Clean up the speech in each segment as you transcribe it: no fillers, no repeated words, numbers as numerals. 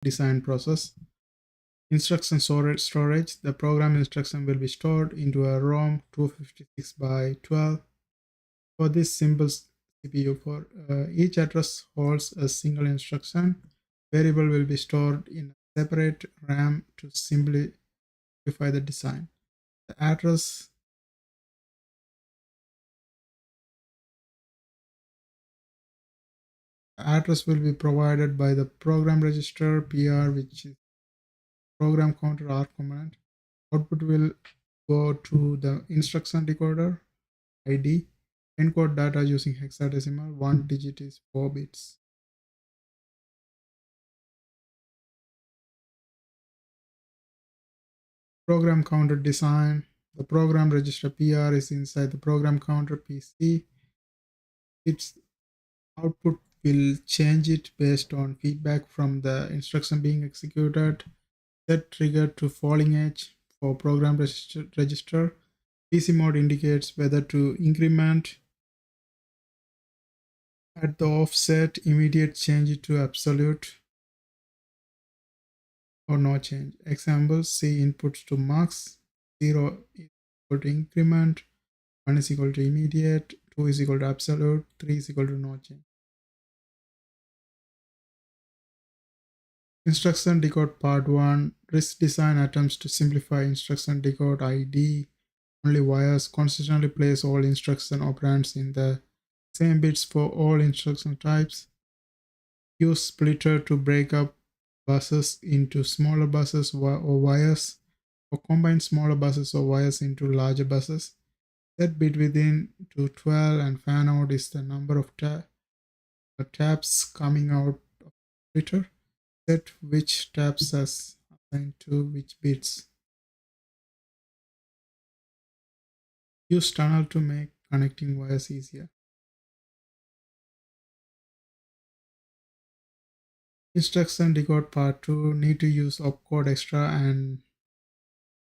design process. Instruction storage. The program instruction will be stored into a ROM 256 by 12. For this simple CPU, for each address holds a single instruction. Variable will be stored in a separate RAM to simplify the design. The address will be provided by the program register PR, which is program counter R command. Output will go to the instruction decoder ID. Encode data using hexadecimal. One digit is 4 bits. Program counter design. The program register PR is inside the program counter PC. Its output will change it based on feedback from the instruction being executed. Set trigger to falling edge for program register. PC mode indicates whether to increment at the offset, immediate change it to absolute, or no change. Example, C inputs to max, 0 is equal to increment, 1 is equal to immediate, 2 is equal to absolute, 3 is equal to no change. Instruction decode part 1. RISC design attempts to simplify instruction decode ID. Only wires consistently place all instruction operands in the same bits for all instruction types. Use splitter to break up buses into smaller buses or wires, or combine smaller buses or wires into larger buses. Set bit within to 12 and fan out is the number of taps coming out of splitter. Set which taps as assigned to which bits. Use tunnel to make connecting wires easier. Instruction decode part 2. Need to use opcode extra and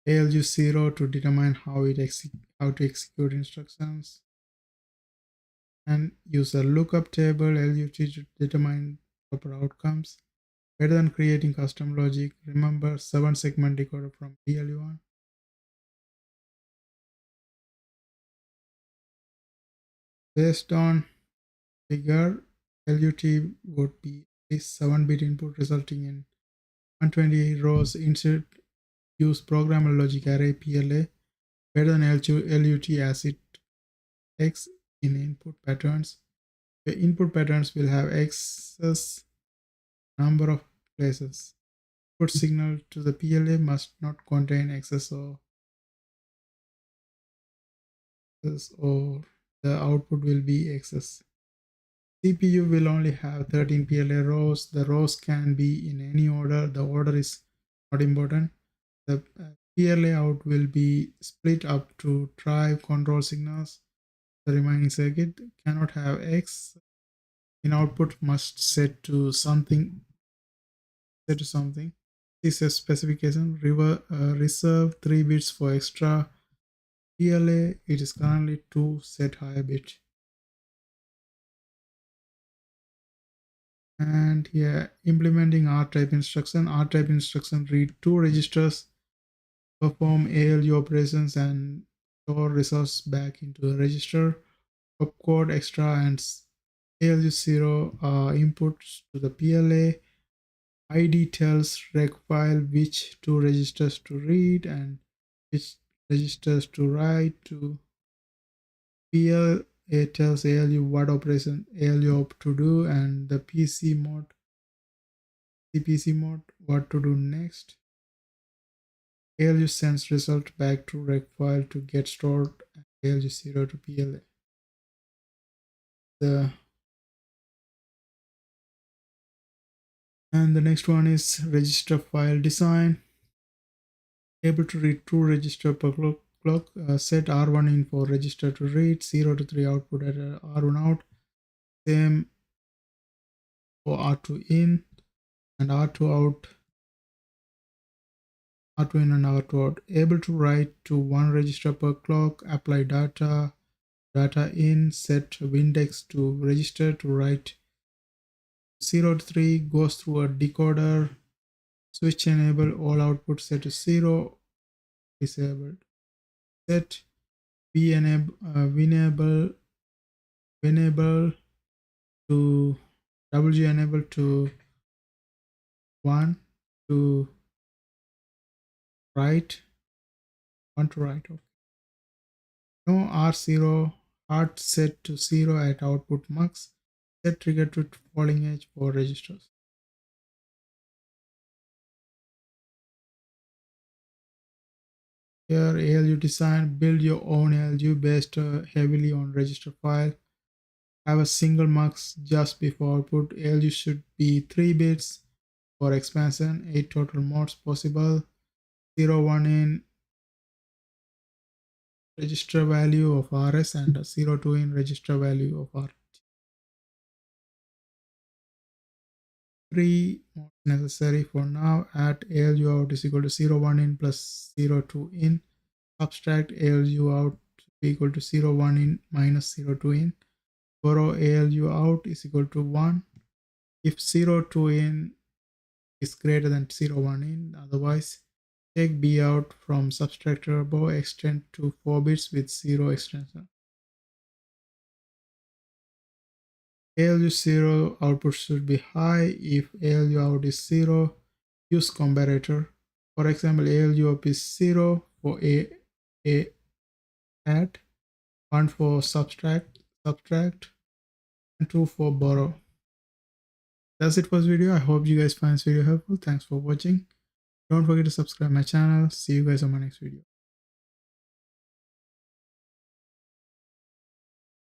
ALU0 to determine how to execute instructions, and use a lookup table LUT to determine proper outcomes. Better than creating custom logic, remember 7-segment decoder from DLU1. Based on figure, LUT would be a 7-bit input resulting in 128 rows. Insert use programmable logic array PLA. Better than LUT as it X in input patterns. The input patterns will have excess number of places. Input signal to the PLA must not contain excess or the output will be excess. CPU will only have 13 PLA rows. The rows can be in any order. The order is not important. The PLA out will be split up to drive control signals. The remaining circuit cannot have X. In output must set to something. This is a specification. Reserve 3 bits for extra PLA. It is currently 2 set higher bit. And here implementing R-type instruction. R-type instruction read 2 registers, perform ALU operations, and store results back into a register. Opcode extra and ALU0 are inputs to the PLA. ID tells rec file which 2 registers to read and which registers to write to. PLA tells ALU what operation ALU op to do, and the PC mode what to do next. ALU sends result back to rec file to get stored and ALU0 to PLA. And the next one is register file design. Able to read 2 register per clock. Set R1 in for register to read, 0 to 3 output at R1 out. Same for R2 in and R2 out. R2 in and R2 out. Able to write to 1 register per clock. Apply data in. Set Windex to register to write 0 to 3. Goes through a decoder Switch enable, all output set to 0, disabled. Set v enable, enable to w enable to 1 to write, 1 to write. Okay. No R0, hard set to 0 at output mux, set trigger to falling edge for registers. Here ALU design, build your own ALU based heavily on register file. Have a single mux just before output. ALU should be 3 bits for expansion, 8 total modes possible. 0 1 in register value of RS and 0 2 in register value of R. 3 modes necessary for now. At ALU out is equal to 0 1 in plus 0 2 in. Subtract ALU out equal to 0 1 in minus 0 2 in. Borrow ALU out is equal to 1 if 0 2 in is greater than 0 1 in. Otherwise, take B out from subtractor above, extend to 4 bits with 0 extension. ALU 0 output should be high. If ALU out is 0, use comparator. For example, ALU up is 0 for A add, 1 for subtract, and 2 for borrow. That's it for this video. I hope you guys find this video helpful. Thanks for watching. Don't forget to subscribe my channel. See you guys on my next video.